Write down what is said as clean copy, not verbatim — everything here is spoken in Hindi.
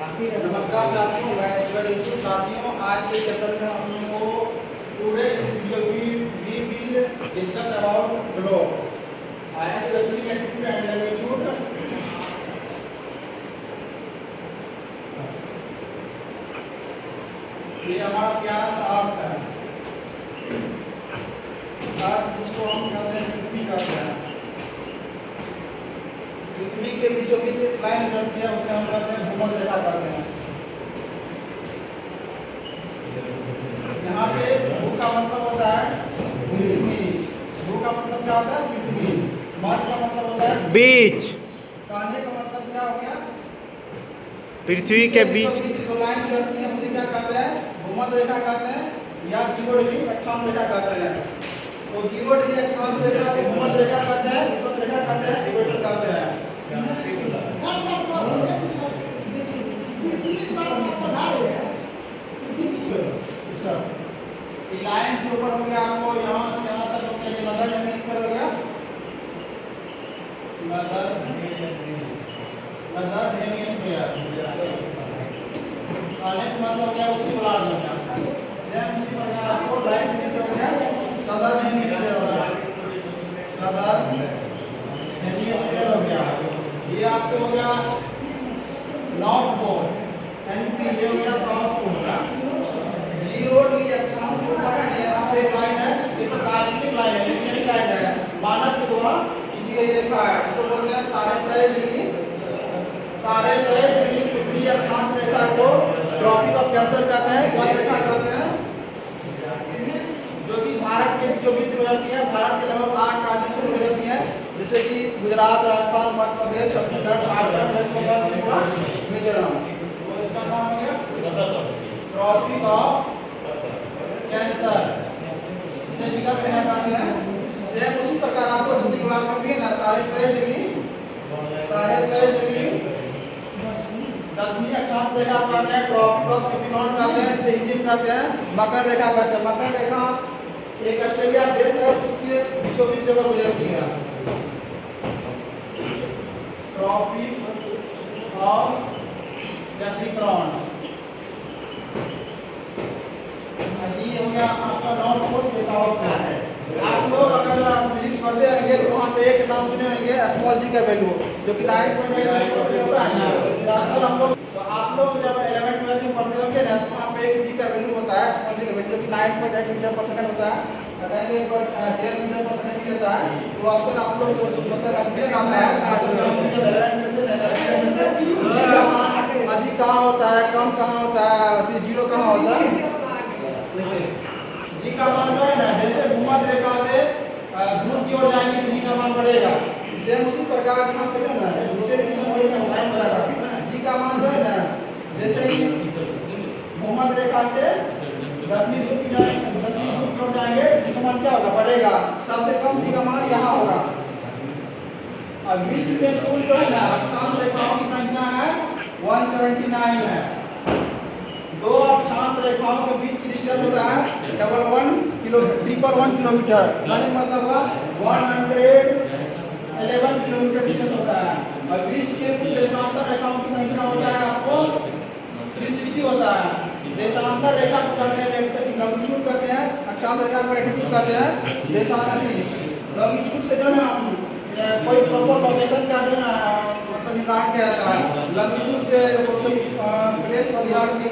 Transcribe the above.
नमस्कार साथियों, मैं साथियों आज के सेशन में हम लोग को today we will discuss about globe specially attitude and language. ये हमारा प्यारा सा आर्ट है, आर्ट जिसको हम कहते हैं पृथ्वी कहते हैं। पृथ्वी के बीचों बीच एक लाइन करती है, उसे हम कहते हैं भूमध्य रेखा कहते हैं। यहाँ पे भू का मतलब होता है पृथ्वी, भू का मतलब क्या होता है पृथ्वी, मध्य का मतलब होता है बीच, कहने का मतलब क्या हो गया पृथ्वी के बीच जो लाइन करती है उसे क्या कहते हैं भूमध्य रेखा कहते हैं, या 0 डिग्री अक्षांश रेखा कहते हैं। तो 0 डिग्री अक्षांश रेखा को भूमध्य रेखा कहते हैं, विषुवत रेखा कहते हैं, इक्वेटर कहते हैं। लाइन के ऊपर हो गया आपको यहाँ से यहाँ तक हो गया, ये मदर हेमिस्फीयर हो गया, मदर हेमिस्फीयर मतलब क्या उत्तरी गोलार्ध हो गया। सेम इसी प्रकार आपको लाइन से नीचे हो गया सदर्न हेमिस्फीयर हो गया, सदर्न हेमिस्फीयर हो गया। ये आपको हो गया नॉर्थ पोल, एनपी ये हो गया साउथ पोल का। 0 डिग्री अक्षांश से ऊपर है, यहाँ पे एक लाइन है, ये काल्पनिक लाइन है, ये लाइन है, मानव के द्वारा खींची गई रेखा है। इसको बोलते हैं साढ़े तय डिग्री उत्तरी अक्षांश रेखा को ट्रॉपिक ऑफ कैंसर कहते हैं, क्या रेखा कहते हैं, जो कि भारत के बीचों बीच से गुजरती है। भारत के लगभग 8 राज्यों से गुजरती है, जैसे कि गुजरात, राजस्थान, मध्य प्रदेश, छत्तीसगढ़, झारखंड, वेस्ट बंगाल, त्रिपुरा, मिजोरम। तो इसका नाम हो गया ट्रॉपिक ऑफ कैंसर, इसे विकल्प रेखा कहते हैं। सेम उसी प्रकार आपको दूसरी बात में भी ना साढ़े तय डिग्री दक्षिणी अक्षांश रेखा कहते हैं, ट्रॉपिक ऑफ कैप्रिकॉर्न कहते हैं, इसे हिंदी में कहते हैं मकर रेखा कहते हैं। मकर रेखा एक ऑस्ट्रेलिया देश है, उसके बीचों बीच जगह गुजरती है। ट्रॉपिक ऑफ कैप्रिकॉर्न ये हो गया आपका नॉर्थ पोल के साउथ में है। आप लोग अगर फिजिक्स पढ़ते होंगे तो वहाँ पे एक नाम सुने होंगे स्मॉल जी का वैल्यू, जो कि 9.9 होता है ना। असल हम लोग तो आप लोग जब 11th में पढ़ते होंगे ना तो वहाँ पे एक जी का वैल्यू होता है, स्मॉल जी का वैल्यू, जो कि 9.8 मीटर पर सेकंड होता है, कहेंगे पर 1.5 मीटर पर सेकंड लेता है। तो ऑप्शन आप लोग मतलब एक्सीडेंट आता है, जब 11th में अधिक कहाँ होता है, कम कहाँ होता है, 0 कहाँ होता है। जी का मान जो है ना, जैसे भूमध्य रेखा से ध्रुव की ओर जाएंगे तो जी का मान बढ़ेगा। सेम उसी प्रकार यहाँ पे ना जैसे साइन बनेगा, जी का मान जो है ना, जैसे ही भूमध्य रेखा से दक्षिणी ध्रुव की ओर जाएंगे जी का मान क्या होगा, बढ़ेगा। सबसे कम जी का मान यहाँ होगा। अब विश्व में कुल जो है ना अक्षांश रेखाओं की संख्या है 179 है। 2 अक्षांश रेखाओं के बीच की डिस्टेंस होता है 111 किलोमीटर, मतलब हुआ 111 किलोमीटर डिस्टेंस होता है। और विश्व के कुल देशांतर रेखाओं की संख्या होता है आपको 360 होता है। देशांतर रेखा को कहते हैं लॉन्गिट्यूड कहते हैं, अक्षांश रेखा को लैटिट्यूड कहते हैं। देशांतर लॉन्गिट्यूड से जो है कोई प्रॉपर लोकेशन का जो है मतलब निर्धारण किया जाता है, लॉन्गिट्यूड से कोई प्लेस और यार्ड की